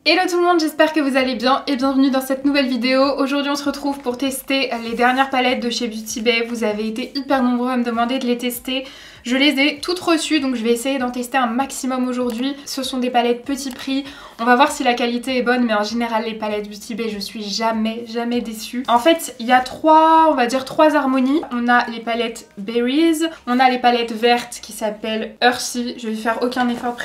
Hello tout le monde, j'espère que vous allez bien et bienvenue dans cette nouvelle vidéo. Aujourd'hui on se retrouve pour tester les dernières palettes de chez Beauty Bay. Vous avez été hyper nombreux à me demander de les tester. Je les ai toutes reçues donc je vais essayer d'en tester un maximum aujourd'hui. Ce sont des palettes petit prix. On va voir si la qualité est bonne, mais en général les palettes Beauty Bay je suis jamais déçue. En fait il y a trois harmonies. On a les palettes Berries, on a les palettes vertes qui s'appellent Earthy. Je vais faire aucun effort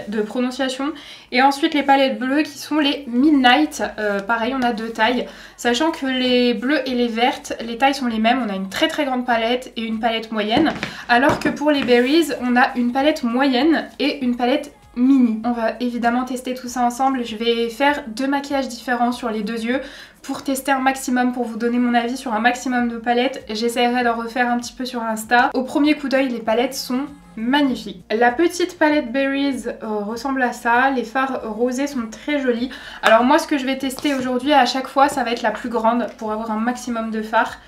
de prononciation. Et ensuite les palettes bleues qui sont les Midnight. Pareil on a deux tailles. Sachant que les bleues et les vertes, les tailles sont les mêmes. On a une très grande palette et une palette moyenne. Alors que pour les Berries, on a une palette moyenne et une palette mini. On va évidemment tester tout ça ensemble. Je vais faire deux maquillages différents sur les deux yeux pour tester un maximum, pour vous donner mon avis sur un maximum de palettes. J'essaierai d'en refaire un petit peu sur Insta. Au premier coup d'œil, les palettes sont magnifiques. La petite palette Berries ressemble à ça. Les fards rosés sont très jolis. Alors moi, ce que je vais tester aujourd'hui, à chaque fois, ça va être la plus grande pour avoir un maximum de fards.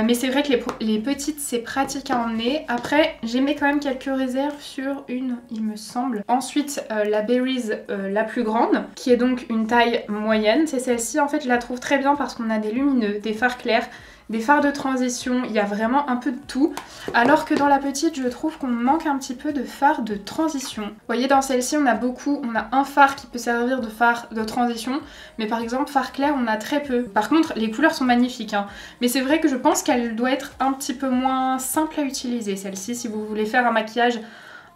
Mais c'est vrai que les petites c'est pratique à emmener. Après j'émets quand même quelques réserves sur une il me semble. Ensuite la Berries la plus grande qui est donc une taille moyenne. C'est celle-ci, en fait je la trouve très bien parce qu'on a des lumineux, des fards clairs, des fards de transition, il y a vraiment un peu de tout. Alors que dans la petite, je trouve qu'on manque un petit peu de fards de transition. Vous voyez, dans celle-ci, on a un fard qui peut servir de fard de transition. Mais par exemple, fard clair, on a très peu. Par contre, les couleurs sont magnifiques, hein. Mais c'est vrai que je pense qu'elle doit être un petit peu moins simple à utiliser, celle-ci, si vous voulez faire un maquillage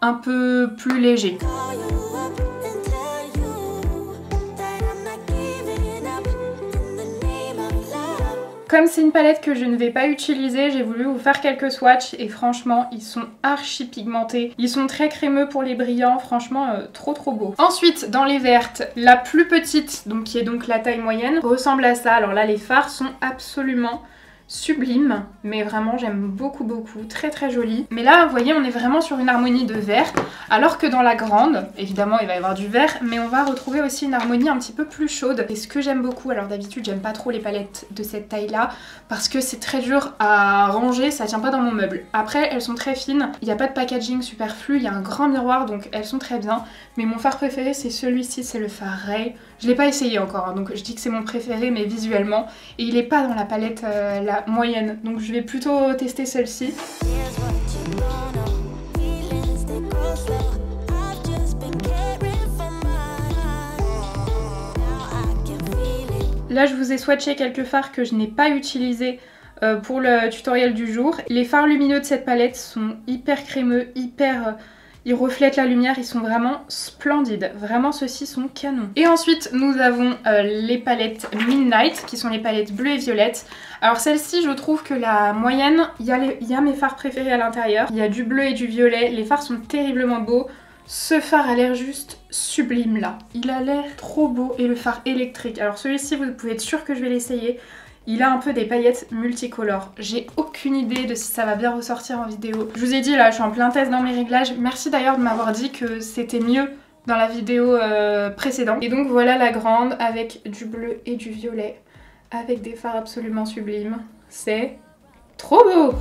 un peu plus léger. Comme c'est une palette que je ne vais pas utiliser, j'ai voulu vous faire quelques swatchs et franchement ils sont archi pigmentés. Ils sont très crémeux pour les brillants, franchement trop beau. Ensuite dans les vertes, la plus petite, donc qui est donc la taille moyenne, ressemble à ça. Alors là les fards sont absolument sublime, mais vraiment j'aime beaucoup, très joli. Mais là vous voyez on est vraiment sur une harmonie de vert, alors que dans la grande, évidemment il va y avoir du vert, mais on va retrouver aussi une harmonie un petit peu plus chaude. Et ce que j'aime beaucoup, alors d'habitude j'aime pas trop les palettes de cette taille là, parce que c'est très dur à ranger, ça tient pas dans mon meuble. Après elles sont très fines, il n'y a pas de packaging superflu, il y a un grand miroir donc elles sont très bien. Mais mon fard préféré c'est celui-ci, c'est le fard Ray. Je l'ai pas essayé encore, hein, donc je dis que c'est mon préféré mais visuellement. Et il est pas dans la palette la moyenne, donc je vais plutôt tester celle-ci. Là je vous ai swatché quelques fards que je n'ai pas utilisés pour le tutoriel du jour. Les fards lumineux de cette palette sont hyper crémeux, ils reflètent la lumière, ils sont vraiment splendides. Vraiment, ceux-ci sont canons. Et ensuite, nous avons les palettes Midnight, qui sont les palettes bleues et violettes. Alors celle-ci, je trouve que la moyenne, il y a mes fards préférés à l'intérieur. Il y a du bleu et du violet. Les fards sont terriblement beaux. Ce fard a l'air juste sublime là. Il a l'air trop beau. Et le fard électrique. Alors celui-ci, vous pouvez être sûr que je vais l'essayer. Il a un peu des paillettes multicolores. J'ai aucune idée de si ça va bien ressortir en vidéo. Je vous ai dit là, je suis en plein test dans mes réglages. Merci d'ailleurs de m'avoir dit que c'était mieux dans la vidéo précédente. Et donc voilà la grande avec du bleu et du violet. Avec des fards absolument sublimes. C'est trop beau!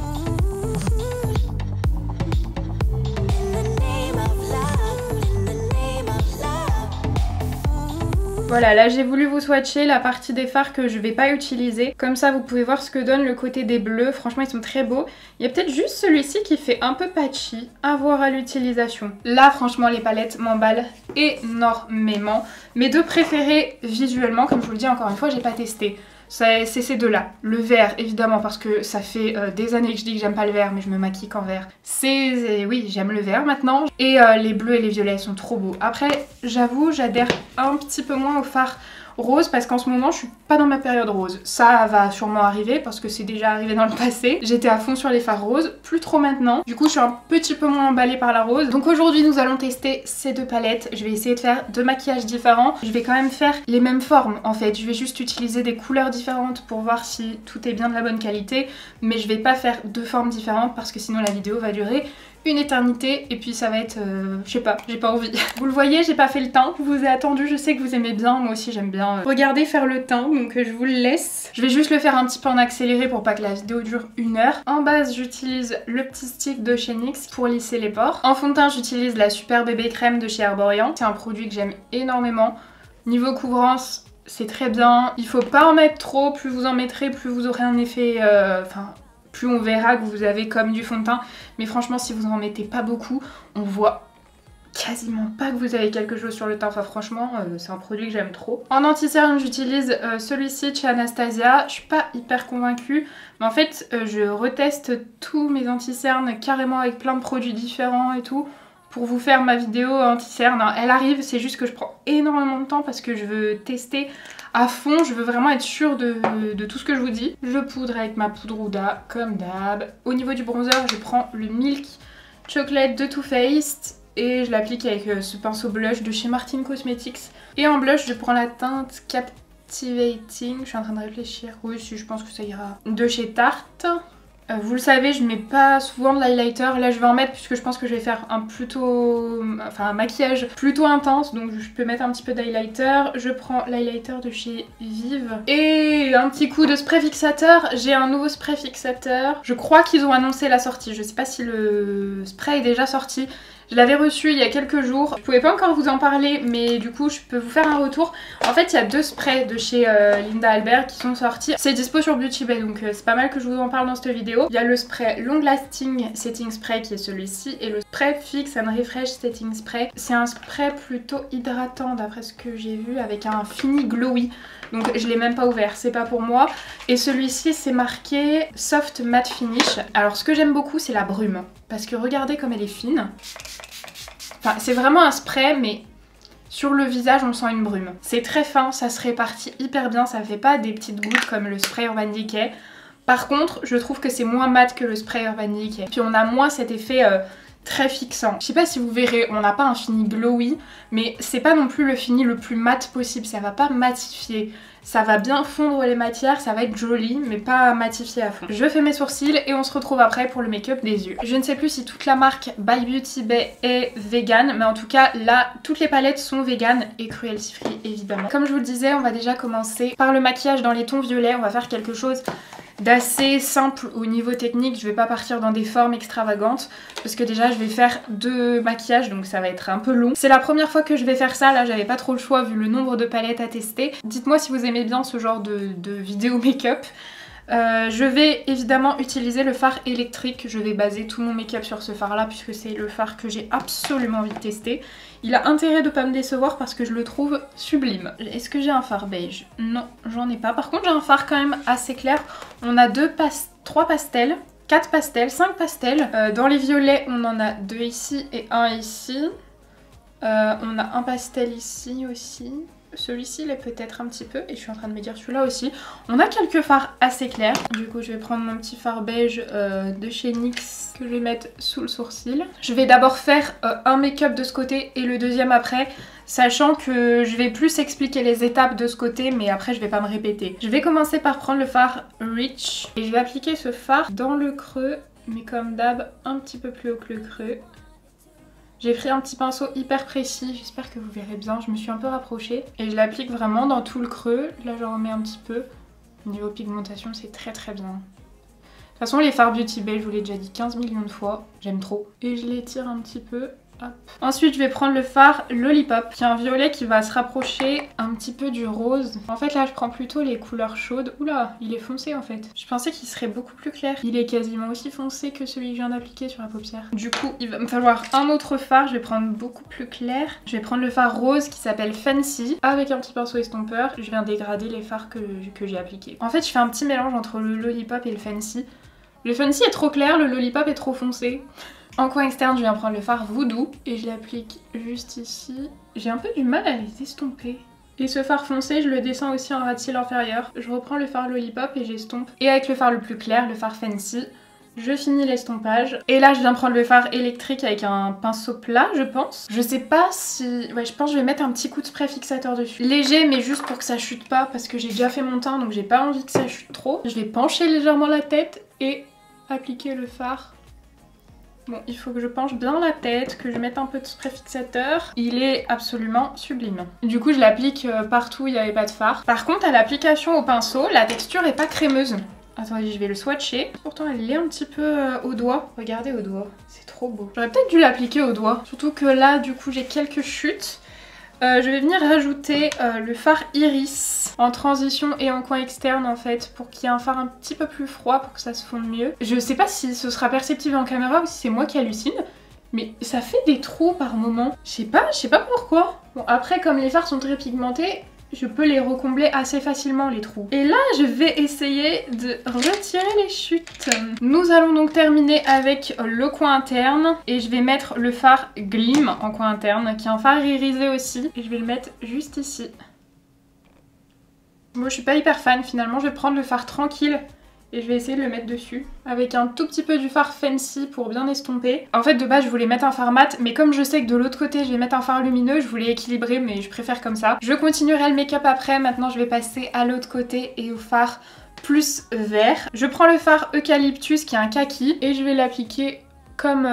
Voilà, là j'ai voulu vous swatcher la partie des fards que je vais pas utiliser. Comme ça vous pouvez voir ce que donne le côté des bleus. Franchement ils sont très beaux. Il y a peut-être juste celui-ci qui fait un peu patchy. À voir à l'utilisation. Là franchement les palettes m'emballent énormément. Mes deux préférés visuellement, comme je vous le dis encore une fois, j'ai pas testé. C'est ces deux-là. Le vert, évidemment, parce que ça fait des années que je dis que j'aime pas le vert, mais je me maquille qu'en vert. Oui, j'aime le vert maintenant. Et les bleus et les violets sont trop beaux. Après, j'avoue, j'adhère un petit peu moins au fard rose parce qu'en ce moment je suis pas dans ma période rose. Ça va sûrement arriver parce que c'est déjà arrivé dans le passé. J'étais à fond sur les fards roses, plus trop maintenant. Du coup je suis un petit peu moins emballée par la rose. Donc aujourd'hui nous allons tester ces deux palettes. Je vais essayer de faire deux maquillages différents. Je vais quand même faire les mêmes formes en fait. Je vais juste utiliser des couleurs différentes pour voir si tout est bien de la bonne qualité. Mais je vais pas faire deux formes différentes parce que sinon la vidéo va durer une éternité et puis ça va être je sais pas, j'ai pas envie. Vous le voyez, j'ai pas fait le teint, je vous ai attendu, je sais que vous aimez bien, moi aussi j'aime bien regarder faire le teint, donc je vous le laisse. Je vais juste le faire un petit peu en accéléré pour pas que la vidéo dure 1 heure. En base j'utilise le petit stick de chez NYX pour lisser les pores. En fond de teint j'utilise la Super Bébé Crème de chez Herborian, c'est un produit que j'aime énormément. Niveau couvrance, c'est très bien. Il faut pas en mettre trop, plus vous en mettrez, plus vous aurez un effet... plus on verra que vous avez comme du fond de teint. Mais franchement, si vous en mettez pas beaucoup, on voit quasiment pas que vous avez quelque chose sur le teint. Enfin franchement, c'est un produit que j'aime trop. En anti-cerne, j'utilise celui-ci de chez Anastasia. Je suis pas hyper convaincue. Mais en fait, je reteste tous mes anti-cernes carrément avec plein de produits différents et tout. Pour vous faire ma vidéo anti-cerne. Elle arrive, c'est juste que je prends énormément de temps parce que je veux tester à fond. Je veux vraiment être sûre de tout ce que je vous dis. Je poudre avec ma poudre Huda, comme d'hab. Au niveau du bronzer, je prends le Milk Chocolate de Too Faced. Et je l'applique avec ce pinceau blush de chez Martin Cosmetics. Et en blush, je prends la teinte Captivating. Je suis en train de réfléchir. Oui, si, je pense que ça ira. De chez Tarte. Vous le savez, je mets pas souvent de l'highlighter. Là, je vais en mettre puisque je pense que je vais faire un maquillage plutôt intense. Donc, je peux mettre un petit peu d'highlighter. Je prends l'highlighter de chez Vive. Et un petit coup de spray fixateur. J'ai un nouveau spray fixateur. Je crois qu'ils ont annoncé la sortie. Je sais pas si le spray est déjà sorti. Je l'avais reçu il y a quelques jours. Je pouvais pas encore vous en parler, mais du coup je peux vous faire un retour. En fait, il y a 2 sprays de chez Linda Albert qui sont sortis. C'est dispo sur Beauty Bay, donc c'est pas mal que je vous en parle dans cette vidéo. Il y a le spray Long Lasting Setting Spray qui est celui-ci et le spray Fix and Refresh Setting Spray. C'est un spray plutôt hydratant d'après ce que j'ai vu avec un fini glowy. Donc je l'ai même pas ouvert, c'est pas pour moi. Et celui-ci c'est marqué Soft Matte Finish. Alors ce que j'aime beaucoup c'est la brume. Parce que regardez comme elle est fine. Enfin c'est vraiment un spray mais sur le visage on sent une brume. C'est très fin, ça se répartit hyper bien, ça fait pas des petites gouttes comme le spray Urban Decay. Par contre je trouve que c'est moins mat que le spray Urban Decay. Puis on a moins cet effet... très fixant. Je sais pas si vous verrez, on n'a pas un fini glowy, mais c'est pas non plus le fini le plus mat possible, ça va pas matifier. Ça va bien fondre les matières, ça va être joli, mais pas matifié à fond. Je fais mes sourcils et on se retrouve après pour le make-up des yeux. Je ne sais plus si toute la marque By Beauty Bay est vegan, mais en tout cas là, toutes les palettes sont vegan et cruelty free évidemment. Comme je vous le disais, on va déjà commencer par le maquillage dans les tons violets. On va faire quelque chose d'assez simple au niveau technique. Je vais pas partir dans des formes extravagantes parce que déjà je vais faire 2 maquillages donc ça va être un peu long. C'est la première fois que je vais faire ça, là j'avais pas trop le choix vu le nombre de palettes à tester. Dites-moi si vous aimez bien ce genre de vidéo make-up. Je vais évidemment utiliser le fard électrique. Je vais baser tout mon make-up sur ce fard là puisque c'est le fard que j'ai absolument envie de tester. Il a intérêt de pas me décevoir parce que je le trouve sublime. Est-ce que j'ai un fard beige? Non, j'en ai pas. Par contre j'ai un fard quand même assez clair. On a 3 pastels, 4 pastels, 5 pastels. Dans les violets on en a 2 ici et 1 ici. On a un pastel ici aussi. Celui-ci l'est peut-être un petit peu et je suis en train de me dire celui-là aussi. On a quelques fards assez clairs. Du coup je vais prendre mon petit fard beige de chez NYX que je vais mettre sous le sourcil. Je vais d'abord faire un make-up de ce côté et le deuxième après. Sachant que je vais plus expliquer les étapes de ce côté mais après je vais pas me répéter. Je vais commencer par prendre le fard Rich et je vais appliquer ce fard dans le creux. Mais comme d'hab un petit peu plus haut que le creux. J'ai pris un petit pinceau hyper précis, j'espère que vous verrez bien, je me suis un peu rapprochée. Et je l'applique vraiment dans tout le creux, là j'en remets un petit peu. Niveau pigmentation c'est très très bien. De toute façon les fards Beauty Bay, je vous l'ai déjà dit 15 millions de fois, j'aime trop. Et je l'étire un petit peu. Hop. Ensuite je vais prendre le fard Lollipop qui est un violet qui va se rapprocher un petit peu du rose. En fait là je prends plutôt les couleurs chaudes. Oula, il est foncé en fait. Je pensais qu'il serait beaucoup plus clair. Il est quasiment aussi foncé que celui que je viens d'appliquer sur la paupière. Du coup il va me falloir un autre fard. Je vais prendre beaucoup plus clair. Je vais prendre le fard rose qui s'appelle Fancy avec un petit pinceau estompeur. Je viens dégrader les fards que j'ai appliqués. En fait je fais un petit mélange entre le Lollipop et le Fancy. Le Fancy est trop clair, le Lollipop est trop foncé. En coin externe, je viens prendre le fard Voodoo et je l'applique juste ici. J'ai un peu du mal à les estomper. Et ce fard foncé, je le descends aussi en ras de cils inférieur. Je reprends le fard Lollipop et j'estompe. Et avec le fard le plus clair, le fard Fancy, je finis l'estompage. Et là, je viens prendre le fard électrique avec un pinceau plat, je pense. Je sais pas si... Ouais, je pense que je vais mettre un petit coup de spray fixateur dessus. Léger, mais juste pour que ça chute pas parce que j'ai déjà fait mon teint, donc j'ai pas envie que ça chute trop. Je vais pencher légèrement la tête et appliquer le fard. Bon, il faut que je penche bien la tête, que je mette un peu de spray fixateur. Il est absolument sublime. Du coup, je l'applique partout où il n'y avait pas de fard. Par contre, à l'application au pinceau, la texture est pas crémeuse. Attendez, je vais le swatcher. Pourtant, elle l'est un petit peu au doigt. Regardez au doigt, c'est trop beau. J'aurais peut-être dû l'appliquer au doigt. Surtout que là, du coup, j'ai quelques chutes. Je vais venir rajouter le fard Iris en transition et en coin externe en fait pour qu'il y ait un fard un petit peu plus froid pour que ça se fonde mieux. Je sais pas si ce sera perceptible en caméra ou si c'est moi qui hallucine, mais ça fait des trous par moment. Je sais pas pourquoi. Bon après comme les fards sont très pigmentés, je peux les recombler assez facilement les trous. Et là je vais essayer de retirer les chutes. Nous allons donc terminer avec le coin interne et je vais mettre le fard Gleam en coin interne qui est un fard irisé aussi et je vais le mettre juste ici. Moi je suis pas hyper fan finalement, je vais prendre le fard tranquille et je vais essayer de le mettre dessus avec un tout petit peu du fard Fancy pour bien estomper. En fait de base je voulais mettre un fard mat mais comme je sais que de l'autre côté je vais mettre un fard lumineux, je voulais équilibrer mais je préfère comme ça. Je continuerai le make-up après, maintenant je vais passer à l'autre côté et au fard plus vert. Je prends le fard Eucalyptus qui est un kaki et je vais l'appliquer comme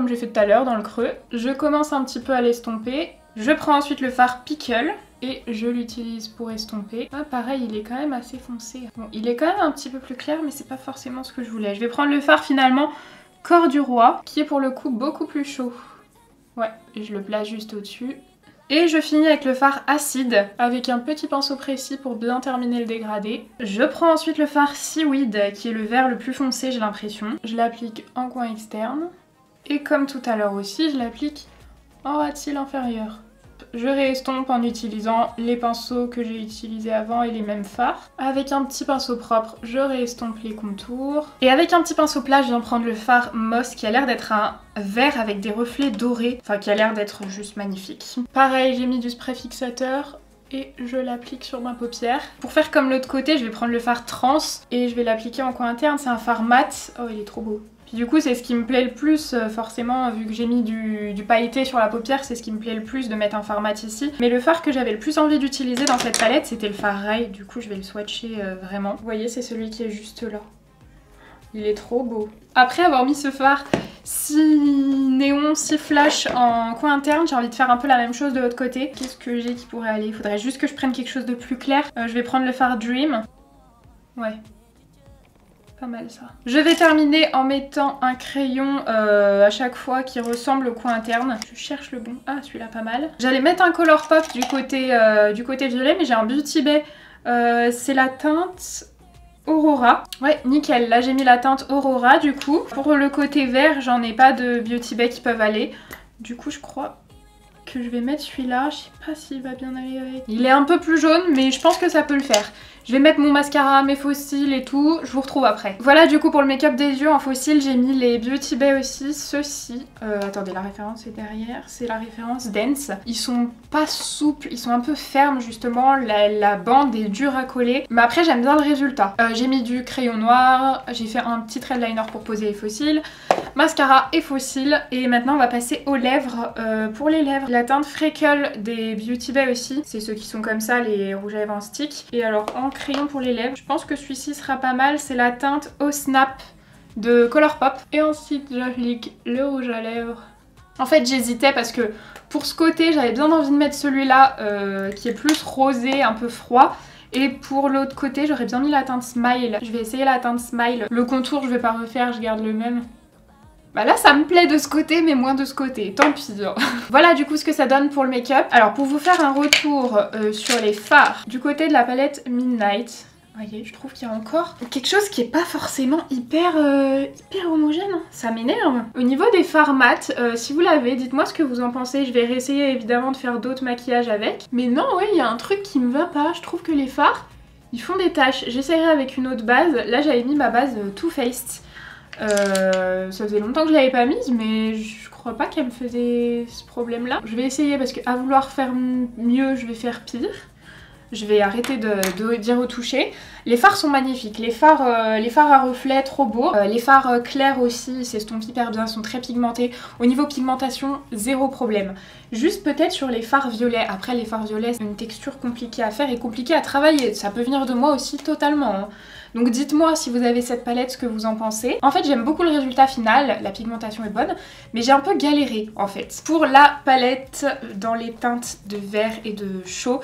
j'ai fait tout à l'heure dans le creux. Je commence un petit peu à l'estomper. Je prends ensuite le fard Pickle et je l'utilise pour estomper. Ah, pareil, il est quand même assez foncé. Bon, il est quand même un petit peu plus clair, mais c'est pas forcément ce que je voulais. Je vais prendre le fard finalement Corps du Roi, qui est pour le coup beaucoup plus chaud. Ouais, et je le place juste au-dessus. Et je finis avec le fard Acide, avec un petit pinceau précis pour bien terminer le dégradé. Je prends ensuite le fard Seaweed, qui est le vert le plus foncé, j'ai l'impression. Je l'applique en coin externe. Et comme tout à l'heure aussi, je l'applique en ras de cils inférieur. Je réestompe en utilisant les pinceaux que j'ai utilisés avant et les mêmes fards. Avec un petit pinceau propre, je réestompe les contours. Et avec un petit pinceau plat, je viens prendre le fard Moss qui a l'air d'être un vert avec des reflets dorés. Enfin, qui a l'air d'être juste magnifique. Pareil, j'ai mis du spray fixateur et je l'applique sur ma paupière. Pour faire comme l'autre côté, je vais prendre le fard Trans et je vais l'appliquer en coin interne. C'est un fard mat. Oh, il est trop beau. Du coup c'est ce qui me plaît le plus, forcément vu que j'ai mis du pailleté sur la paupière, c'est ce qui me plaît le plus de mettre un fard mat ici. Mais le fard que j'avais le plus envie d'utiliser dans cette palette c'était le fard Ray, du coup je vais le swatcher vraiment. Vous voyez c'est celui qui est juste là. Il est trop beau. Après avoir mis ce fard si néon, si flash en coin interne, j'ai envie de faire un peu la même chose de l'autre côté. Qu'est-ce que j'ai qui pourrait aller? Il faudrait juste que je prenne quelque chose de plus clair. Je vais prendre le fard Dream. Ouais. Pas mal ça. Je vais terminer en mettant un crayon à chaque fois qui ressemble au coin interne. Je cherche le bon. Ah celui-là pas mal. J'allais mettre un Colourpop du côté violet mais j'ai un Beauty Bay. C'est la teinte Aurora. Ouais nickel, là j'ai mis la teinte Aurora du coup. Pour le côté vert j'en ai pas de Beauty Bay qui peuvent aller. Du coup je crois que je vais mettre celui-là. Je sais pas s'il va bien aller avec. Il est un peu plus jaune mais je pense que ça peut le faire. Je vais mettre mon mascara, mes faux cils et tout, je vous retrouve après. Voilà du coup pour le make-up des yeux en faux cils, j'ai mis les Beauty Bay aussi, ceux-ci. Attendez, la référence est derrière, c'est la référence Dance. Ils sont pas souples, ils sont un peu fermes justement, la bande est dure à coller. Mais après j'aime bien le résultat. J'ai mis du crayon noir, j'ai fait un petit trait de liner pour poser les faux cils, mascara et faux cils. Et maintenant on va passer aux lèvres. Pour les lèvres, la teinte Freckle des Beauty Bay aussi, c'est ceux qui sont comme ça, les rouges à lèvres en stick. Et alors en crayon pour les lèvres, je pense que celui-ci sera pas mal, c'est la teinte Au Snap de Colourpop. Et ensuite j'applique le rouge à lèvres. En fait j'hésitais parce que pour ce côté j'avais bien envie de mettre celui-là qui est plus rosé, un peu froid. Et pour l'autre côté j'aurais bien mis la teinte Smile. Je vais essayer la teinte Smile. Le contour je vais pas refaire, je garde le même. Bah là ça me plaît de ce côté mais moins de ce côté, tant pis. Voilà du coup ce que ça donne pour le make-up. Alors pour vous faire un retour sur les fards du côté de la palette Midnight, vous voyez je trouve qu'il y a encore quelque chose qui est pas forcément hyper homogène. Ça m'énerve. Au niveau des fards mat, si vous l'avez, dites-moi ce que vous en pensez. Je vais réessayer évidemment de faire d'autres maquillages avec. Mais non ouais il y a un truc qui me va pas. Je trouve que les fards ils font des taches. J'essaierai avec une autre base. Là j'avais mis ma base Too Faced. Ça faisait longtemps que je l'avais pas mise mais je crois pas qu'elle me faisait ce problème là. Je vais essayer parce qu'à vouloir faire mieux je vais faire pire. Je vais arrêter d'y retoucher. Les fards sont magnifiques, les fards à reflets trop beaux. Les fards clairs aussi s'estompent hyper bien, sont très pigmentés. Au niveau pigmentation, zéro problème. Juste peut-être sur les fards violets. Après les fards violets c'est une texture compliquée à faire et compliquée à travailler. Ça peut venir de moi aussi totalement. Hein. Donc dites-moi si vous avez cette palette ce que vous en pensez. En fait j'aime beaucoup le résultat final, la pigmentation est bonne, mais j'ai un peu galéré en fait. Pour la palette dans les teintes de vert et de chaud,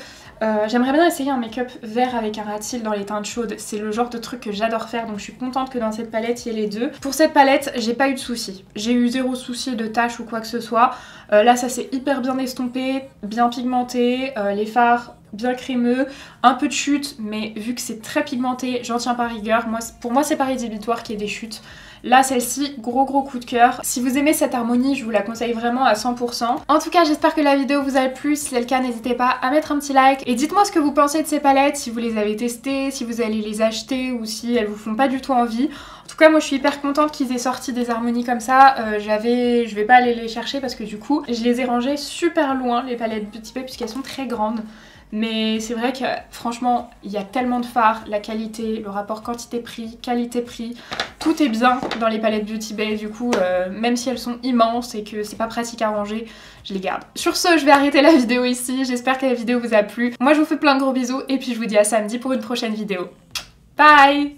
J'aimerais bien essayer un make-up vert avec un rat cils dans les teintes chaudes. C'est le genre de truc que j'adore faire, donc je suis contente que dans cette palette il y ait les deux. Pour cette palette, j'ai pas eu de soucis. J'ai eu zéro souci de taches ou quoi que ce soit. Là ça s'est hyper bien estompé, bien pigmenté, les fards bien crémeux, un peu de chute, mais vu que c'est très pigmenté, j'en tiens par rigueur. Pour moi c'est pas rédhibitoire qu'il y ait des chutes. Là, celle-ci, gros coup de cœur. Si vous aimez cette harmonie, je vous la conseille vraiment à 100%. En tout cas, j'espère que la vidéo vous a plu. Si c'est le cas, n'hésitez pas à mettre un petit like. Et dites-moi ce que vous pensez de ces palettes, si vous les avez testées, si vous allez les acheter ou si elles vous font pas du tout envie. En tout cas, moi je suis hyper contente qu'ils aient sorti des harmonies comme ça. Je vais pas aller les chercher parce que du coup, je les ai rangées super loin, les palettes Beauty Bay, puisqu'elles sont très grandes. Mais c'est vrai que franchement, il y a tellement de fards, la qualité, le rapport quantité-prix, qualité-prix, tout est bien dans les palettes Beauty Bay. Du coup, même si elles sont immenses et que c'est pas pratique à ranger, je les garde. Sur ce, je vais arrêter la vidéo ici. J'espère que la vidéo vous a plu. Moi, je vous fais plein de gros bisous et puis je vous dis à samedi pour une prochaine vidéo. Bye!